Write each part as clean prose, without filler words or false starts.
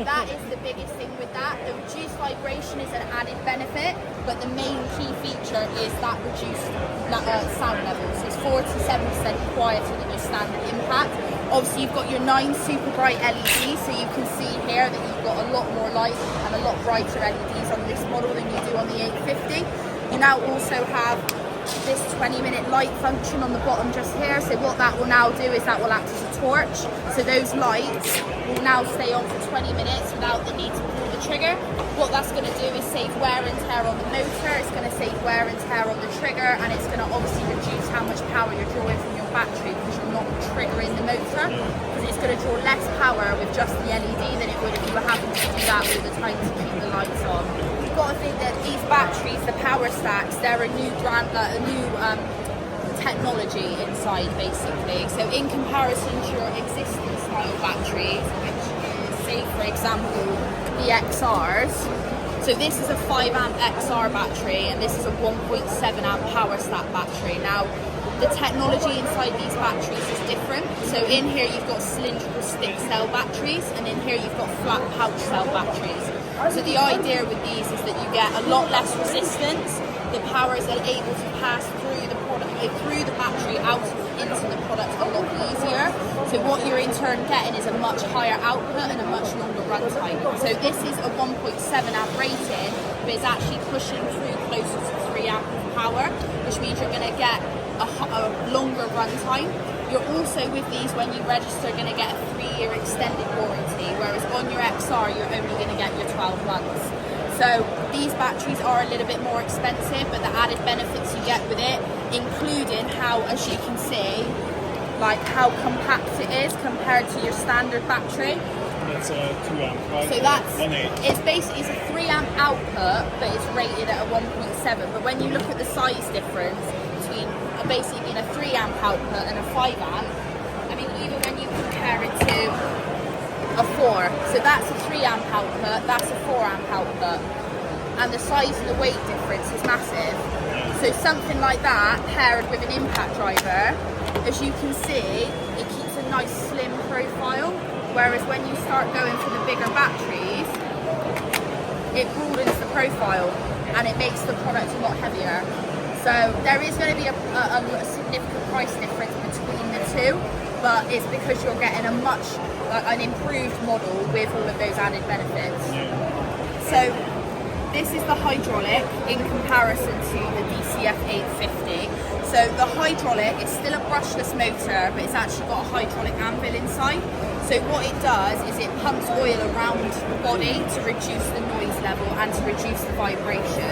that is the biggest thing with that. The reduced vibration is an added benefit, but the main key feature is that reduced sound levels. It's 47% quieter than your standard impact. Obviously you've got your 9 super bright LEDs, so you can see here that you've got a lot more light and a lot brighter LEDs on this model than you do on the 850. You now also have this 20-minute light function on the bottom just here. So what that will now do is that will act as a torch. So those lights will now stay on for 20 minutes without the need to pull the trigger. What that's going to do is save wear and tear on the motor, it's going to save wear and tear on the trigger, and it's going to obviously reduce how much power you're drawing from your battery because you're not triggering the motor, because it's going to draw less power with just the LED than it would if you were having to do that all the time to keep the lights on. Got to think that these batteries, the PowerStacks, they're a new brand, technology inside basically. So in comparison to your existing style batteries, which is, say for example, the XRs. So this is a 5 amp XR battery, and this is a 1.7 amp PowerStack battery. Now, the technology inside these batteries is different. So in here you've got cylindrical stick cell batteries, and in here you've got flat pouch cell batteries. So the idea with these is that you get a lot less resistance. The power is able to pass through the product, through the battery out into the product a lot easier. So what you're in turn getting is a much higher output and a much longer runtime. So this is a 1.7 amp rating, but it's actually pushing through closer to 3 amp of power, which means you're going to get a longer runtime. You're also, with these, when you register, going to get a 3-year extended warranty, whereas on your XR, you're only going to get your 12 months. So these batteries are a little bit more expensive, but the added benefits you get with it, including how, as you can see, like how compact it is compared to your standard battery. That's a 2 amp, right? So it's basically a 3 amp output, but it's rated at a 1.7. But when you look at the size difference between basically being a 3 amp output and a 5 amp, I mean, even when you compare it to a 4, so that's a 3 amp output, that's a 4 amp output, and the size and the weight difference is massive. So something like that paired with an impact driver, as you can see, it keeps a nice slim profile, whereas when you start going for the bigger batteries, it broadens the profile and it makes the product a lot heavier. So there is going to be a significant price difference between the two, but it's because you're getting an improved model with all of those added benefits. So this is the hydraulic in comparison to the DCF850. So the hydraulic is still a brushless motor, but it's actually got a hydraulic anvil inside. So what it does is it pumps oil around the body to reduce the noise level and to reduce the vibration.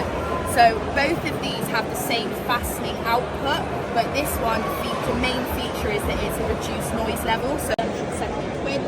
So both of these have the same fastening output, but this one, the main feature is that it's a reduced noise level, so £170.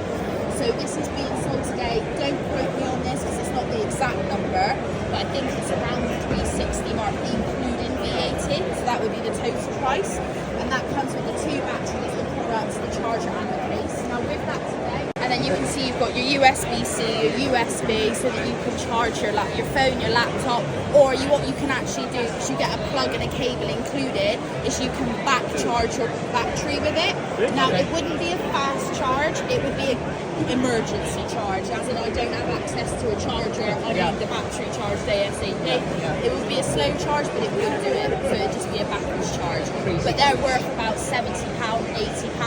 So this is being sold today, don't quote me on this because it's not the exact number, but I think it's around the 360 mark, including VAT, so that would be the total price. And that comes with the 2 batteries, the products, the charger and the case. Now with that today, and then you can see you've got your USB-C, your USB, so that you can charge your phone, your laptop, or what you can actually do, because you get a plug and a cable included, is you can back charge your battery with it. Now it wouldn't be a fast charge, it would be an emergency charge, as in I don't have access to a charger, I need the battery charged ASAP. It would be a slow charge, but it would do it, so it'd just be a backwards charge. But they're worth about £70, £80